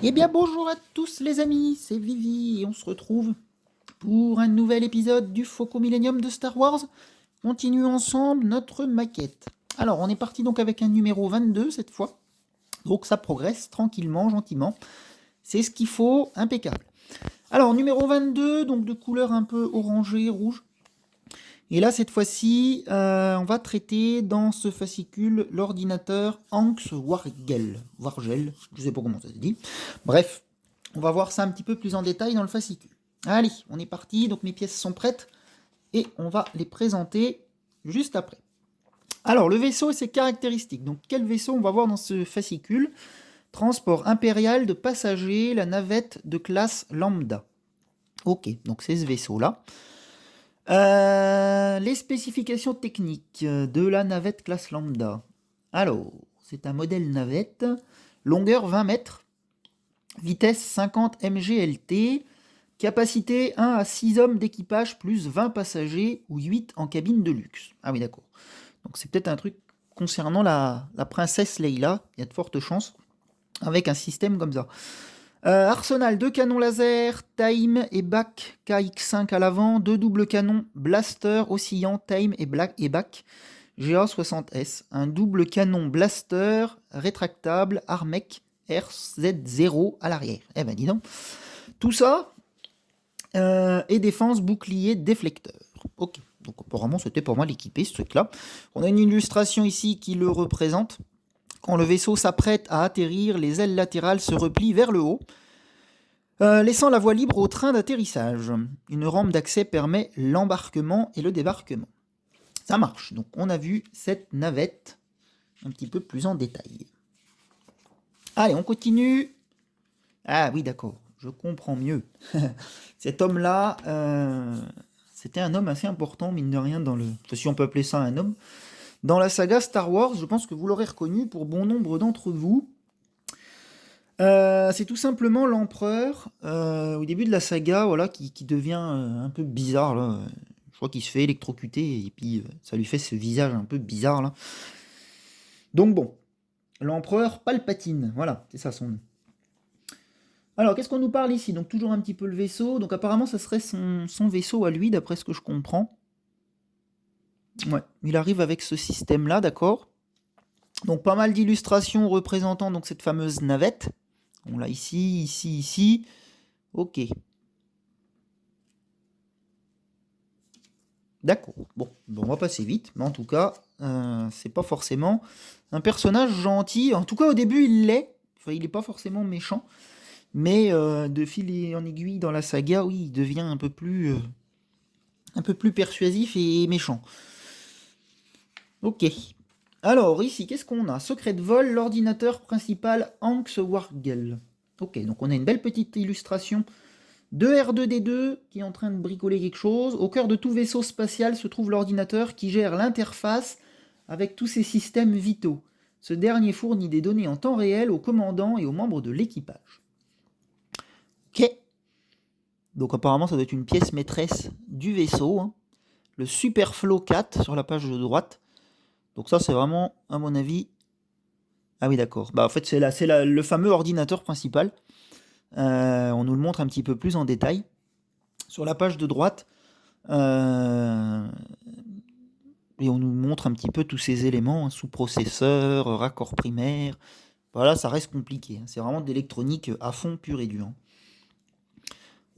Eh bien bonjour à tous les amis, c'est Vivi et on se retrouve pour un nouvel épisode du Faucon Millenium de Star Wars. Continuons ensemble notre maquette. Alors on est parti donc avec un numéro 22 cette fois, donc ça progresse tranquillement, gentiment. C'est ce qu'il faut, impeccable. Alors numéro 22, donc de couleur un peu orangée, rouge. Et là cette fois-ci, on va traiter dans ce fascicule l'ordinateur Hanks Wargel, je sais pas comment ça se dit. Bref, on va voir ça un petit peu plus en détail dans le fascicule. Allez, on est parti, donc mes pièces sont prêtes et on va les présenter juste après. Alors, le vaisseau et ses caractéristiques. Donc, quel vaisseau on va voir dans ce fascicule? Transport impérial de passagers, la navette de classe lambda. Ok, donc c'est ce vaisseau-là. Les spécifications techniques de la navette classe lambda. Alors, c'est un modèle navette, longueur 20 mètres, vitesse 50 mglt, capacité 1 à 6 hommes d'équipage plus 20 passagers ou 8 en cabine de luxe. Ah oui, d'accord. Donc c'est peut-être un truc concernant la princesse Leila, il y a de fortes chances, avec un système comme ça. Arsenal, 2 canons laser, Time et Bac KX5 à l'avant, 2 doubles canons Blaster oscillant, Time et Bac GA60S, un double canon Blaster rétractable Armec RZ0 à l'arrière. Eh ben dis donc. Tout ça, et défense, bouclier, déflecteur. Ok, donc apparemment c'était pour moi l'équiper ce truc là. On a une illustration ici qui le représente. Quand le vaisseau s'apprête à atterrir, les ailes latérales se replient vers le haut, laissant la voie libre au train d'atterrissage. Une rampe d'accès permet l'embarquement et le débarquement. Ça marche, donc on a vu cette navette un petit peu plus en détail. Allez, on continue. Ah oui, d'accord, je comprends mieux. Cet homme-là, c'était un homme assez important, mine de rien, dans le... si on peut appeler ça un homme. Dans la saga Star Wars, je pense que vous l'aurez reconnu pour bon nombre d'entre vous. C'est tout simplement l'empereur, au début de la saga, voilà, qui devient un peu bizarre, là. Je crois qu'il se fait électrocuter, et puis ça lui fait ce visage un peu bizarre, là. Donc bon, l'empereur Palpatine, voilà, c'est ça son nom. Alors, qu'est-ce qu'on nous parle ici? Donc toujours un petit peu le vaisseau. Donc apparemment, ça serait son vaisseau à lui, d'après ce que je comprends. Ouais, il arrive avec ce système-là, d'accord. Donc pas mal d'illustrations représentant donc cette fameuse navette. On l'a ici, ici, ici. Ok. D'accord. Bon, on va passer vite, mais en tout cas, c'est pas forcément un personnage gentil. En tout cas, au début, il l'est. Enfin, il n'est pas forcément méchant. Mais de fil en aiguille dans la saga, oui, il devient un peu plus persuasif et méchant. Ok. Alors, ici, qu'est-ce qu'on a? Secret de vol, l'ordinateur principal Hanks Wargel. Ok, donc on a une belle petite illustration de R2D2 qui est en train de bricoler quelque chose. Au cœur de tout vaisseau spatial se trouve l'ordinateur qui gère l'interface avec tous ses systèmes vitaux. Ce dernier fournit des données en temps réel au commandant et aux membres de l'équipage. Ok. Donc apparemment ça doit être une pièce maîtresse du vaisseau, hein. Le Superflow 4 sur la page de droite. Donc ça c'est vraiment, à mon avis... Ah oui d'accord. Bah en fait c'est le fameux ordinateur principal. On nous le montre un petit peu plus en détail. Sur la page de droite, et on nous montre un petit peu tous ces éléments, hein, sous-processeur, raccord primaire. Voilà, ça reste compliqué, hein. C'est vraiment de l'électronique à fond pur et dur.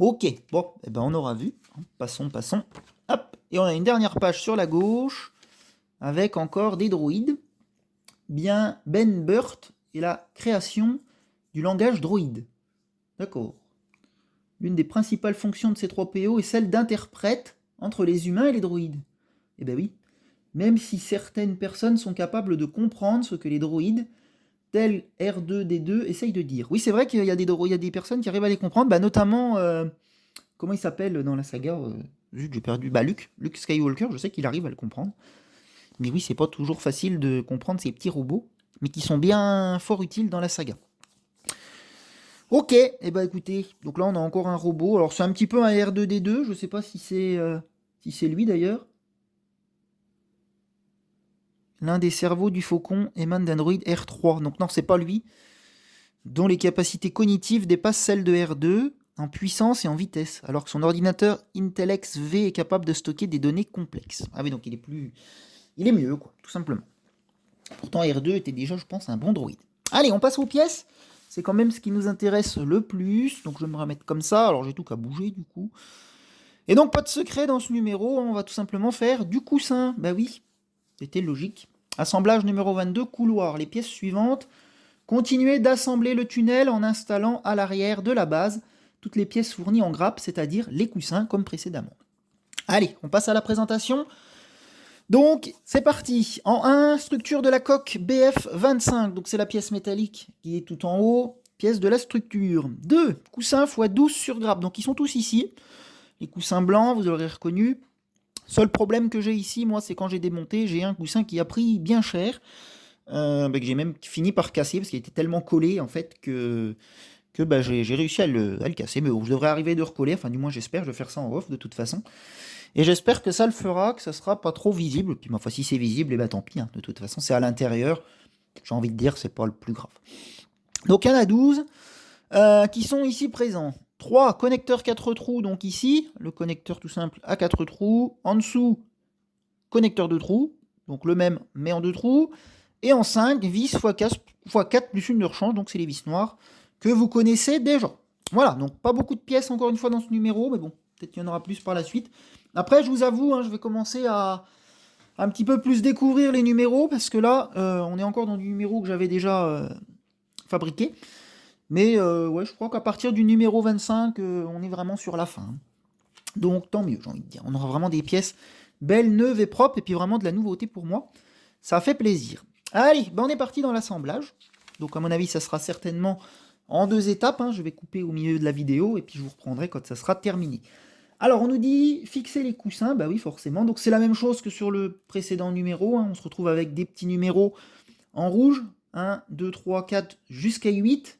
Ok, bon, eh ben on aura vu. Passons, passons. Hop, et on a une dernière page sur la gauche, avec encore des droïdes. Bien, Ben Burt et la création du langage droïde. D'accord. L'une des principales fonctions de ces 3PO est celle d'interprète entre les humains et les droïdes. Eh ben oui. Même si certaines personnes sont capables de comprendre ce que les droïdes, tels R2D2, essayent de dire. Oui, c'est vrai qu'il y a des personnes qui arrivent à les comprendre, bah, notamment, comment il s'appelle dans la saga j'ai perdu. Bah, Luke Skywalker, je sais qu'il arrive à le comprendre. Mais oui, c'est pas toujours facile de comprendre ces petits robots, mais qui sont bien fort utiles dans la saga. Ok, et eh bah écoutez, donc là on a encore un robot. Alors c'est un petit peu un R2D2, je sais pas si c'est lui d'ailleurs. L'un des cerveaux du Faucon émane d'un droïde R3. Donc non, c'est pas lui. dont les capacités cognitives dépassent celles de R2 en puissance et en vitesse, alors que son ordinateur Intel X V est capable de stocker des données complexes. Ah oui, donc il est mieux, quoi, tout simplement. Pourtant, R2 était déjà, je pense, un bon droïde. Allez, on passe aux pièces. C'est quand même ce qui nous intéresse le plus. Donc, je vais me remettre comme ça. Alors, j'ai tout qu'à bouger, du coup. Et donc, pas de secret dans ce numéro. On va tout simplement faire du coussin. Bah oui, c'était logique. Assemblage numéro 22, couloir. Les pièces suivantes. Continuez d'assembler le tunnel en installant à l'arrière de la base toutes les pièces fournies en grappe, c'est-à-dire les coussins comme précédemment. Allez, on passe à la présentation. Donc, c'est parti. En 1, structure de la coque BF25. Donc, c'est la pièce métallique qui est tout en haut. Pièce de la structure. 2, coussins x 12 sur grappe. Donc, ils sont tous ici. Les coussins blancs, vous l'aurez reconnu. Seul problème que j'ai ici, moi, c'est quand j'ai démonté, j'ai un coussin qui a pris bien cher. Que j'ai même fini par casser parce qu'il était tellement collé, en fait, que j'ai réussi à le casser. Mais bon, je devrais arriver de recoller. Enfin, du moins, j'espère. Je vais faire ça en off, de toute façon. Et j'espère que ça le fera, que ça sera pas trop visible. Puis, enfin, si c'est visible, et ben tant pis. Hein. De toute façon, c'est à l'intérieur. J'ai envie de dire, c'est pas le plus grave. Donc, il y en a 12 qui sont ici présents. 3 connecteurs 4 trous, donc ici. Le connecteur tout simple à 4 trous. En dessous, connecteur 2 trous. Donc, le même, mais en 2 trous. Et en 5, vis x4 plus une de rechange. Donc, c'est les vis noires que vous connaissez déjà. Voilà, donc pas beaucoup de pièces encore une fois dans ce numéro. Mais bon, peut-être qu'il y en aura plus par la suite. Après, je vous avoue, hein, je vais commencer à un petit peu plus découvrir les numéros, parce que là, on est encore dans du numéro que j'avais déjà fabriqué. Mais ouais, je crois qu'à partir du numéro 25, on est vraiment sur la fin. Donc tant mieux, j'ai envie de dire. On aura vraiment des pièces belles, neuves et propres, et puis vraiment de la nouveauté pour moi. Ça fait plaisir. Allez, ben on est parti dans l'assemblage. Donc à mon avis, ça sera certainement en 2 étapes. Hein. Je vais couper au milieu de la vidéo, et puis je vous reprendrai quand ça sera terminé. Alors, on nous dit fixer les coussins, bah oui, forcément. Donc, c'est la même chose que sur le précédent numéro. Hein. On se retrouve avec des petits numéros en rouge. 1, 2, 3, 4, jusqu'à 8.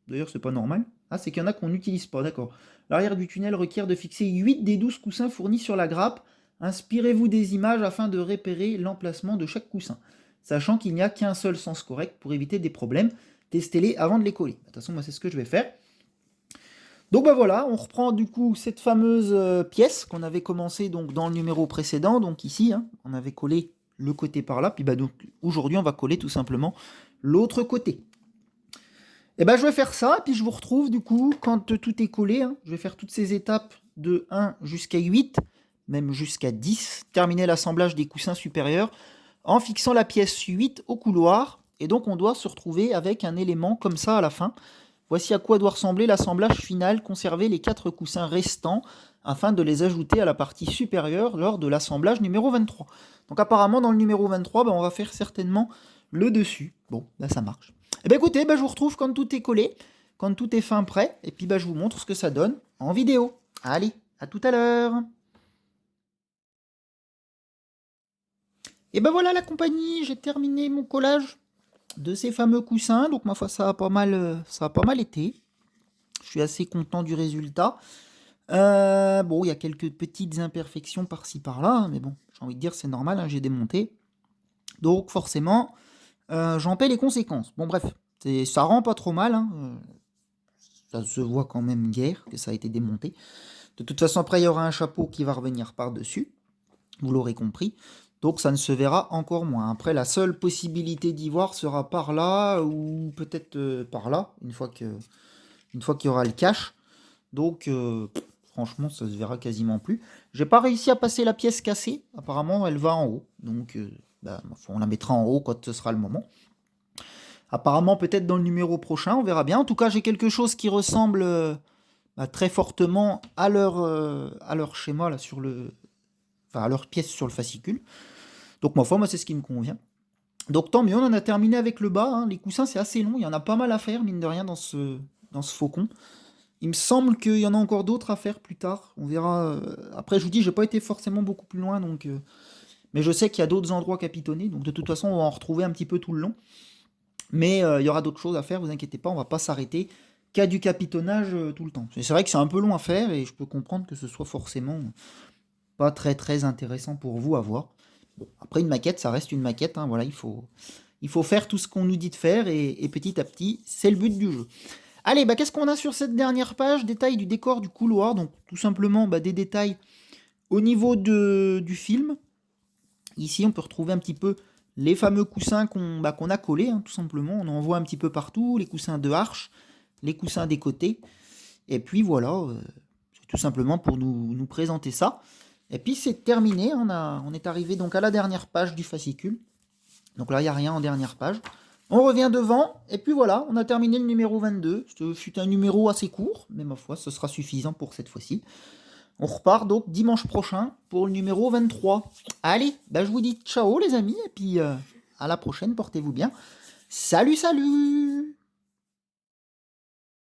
D'ailleurs, c'est pas normal. Ah, c'est qu'il y en a qu'on n'utilise pas, d'accord. L'arrière du tunnel requiert de fixer 8 des 12 coussins fournis sur la grappe. Inspirez-vous des images afin de repérer l'emplacement de chaque coussin. Sachant qu'il n'y a qu'un seul sens correct pour éviter des problèmes. Testez-les avant de les coller. De toute façon, moi, c'est ce que je vais faire. Donc bah voilà, on reprend du coup cette fameuse pièce qu'on avait commencé donc dans le numéro précédent, donc ici, hein, on avait collé le côté par là, puis bah donc aujourd'hui on va coller tout simplement l'autre côté. Et bah je vais faire ça, puis je vous retrouve du coup quand tout est collé, hein, je vais faire toutes ces étapes de 1 jusqu'à 8, même jusqu'à 10, terminer l'assemblage des coussins supérieurs en fixant la pièce 8 au couloir, et donc on doit se retrouver avec un élément comme ça à la fin. Voici à quoi doit ressembler l'assemblage final, conserver les 4 coussins restants afin de les ajouter à la partie supérieure lors de l'assemblage numéro 23. Donc apparemment dans le numéro 23, on va faire certainement le dessus. Bon, là ça marche. Et bien écoutez, je vous retrouve quand tout est collé, quand tout est fin prêt, et puis je vous montre ce que ça donne en vidéo. Allez, à tout à l'heure. Et ben voilà la compagnie, j'ai terminé mon collage de ces fameux coussins. Donc ma foi, ça a pas mal été. Je suis assez content du résultat. Bon, il y a quelques petites imperfections par-ci par-là, hein, mais bon, j'ai envie de dire c'est normal, hein, j'ai démonté. Donc forcément, j'en paie les conséquences. Bon bref, ça rend pas trop mal, hein, ça se voit quand même guère que ça a été démonté. De toute façon, après il y aura un chapeau qui va revenir par-dessus, vous l'aurez compris. Donc ça ne se verra encore moins. Après, la seule possibilité d'y voir sera par là, ou peut-être par là, une fois qu'il y aura le cache. Donc franchement, ça se verra quasiment plus. J'ai pas réussi à passer la pièce cassée. Apparemment, elle va en haut. Donc on la mettra en haut quand ce sera le moment. Apparemment, peut-être dans le numéro prochain, on verra bien. En tout cas, j'ai quelque chose qui ressemble très fortement à leur schéma là, à leur pièce sur le fascicule. Donc moi, c'est ce qui me convient. Donc tant mieux, on en a terminé avec le bas. Hein. Les coussins, c'est assez long. Il y en a pas mal à faire, mine de rien, dans ce faucon. Il me semble qu'il y en a encore d'autres à faire plus tard. On verra. Après, je vous dis, j'ai pas été forcément beaucoup plus loin, donc. Mais je sais qu'il y a d'autres endroits capitonnés, donc de toute façon, on va en retrouver un petit peu tout le long. Mais il y aura d'autres choses à faire, vous inquiétez pas, on va pas s'arrêter qu'à du capitonnage tout le temps. C'est vrai que c'est un peu long à faire, et je peux comprendre que ce soit forcément pas très très intéressant pour vous à voir. Bon, après, une maquette, ça reste une maquette, hein, voilà, il faut il faut faire tout ce qu'on nous dit de faire, et petit à petit, c'est le but du jeu. Allez, qu'est-ce qu'on a sur cette dernière page? Détail du décor du couloir, donc tout simplement des détails au niveau du film. Ici, on peut retrouver un petit peu les fameux coussins qu'on a collés, tout simplement. On en voit un petit peu partout, les coussins de Arch, les coussins des côtés. Et puis voilà, c'est tout simplement pour nous présenter ça. Et puis c'est terminé, on est arrivé donc à la dernière page du fascicule. Donc là, il n'y a rien en dernière page. On revient devant, et puis voilà, on a terminé le numéro 22. Ce fut un numéro assez court, mais ma foi, ce sera suffisant pour cette fois-ci. On repart donc dimanche prochain pour le numéro 23. Allez, je vous dis ciao les amis, et puis à la prochaine, portez-vous bien. Salut, salut!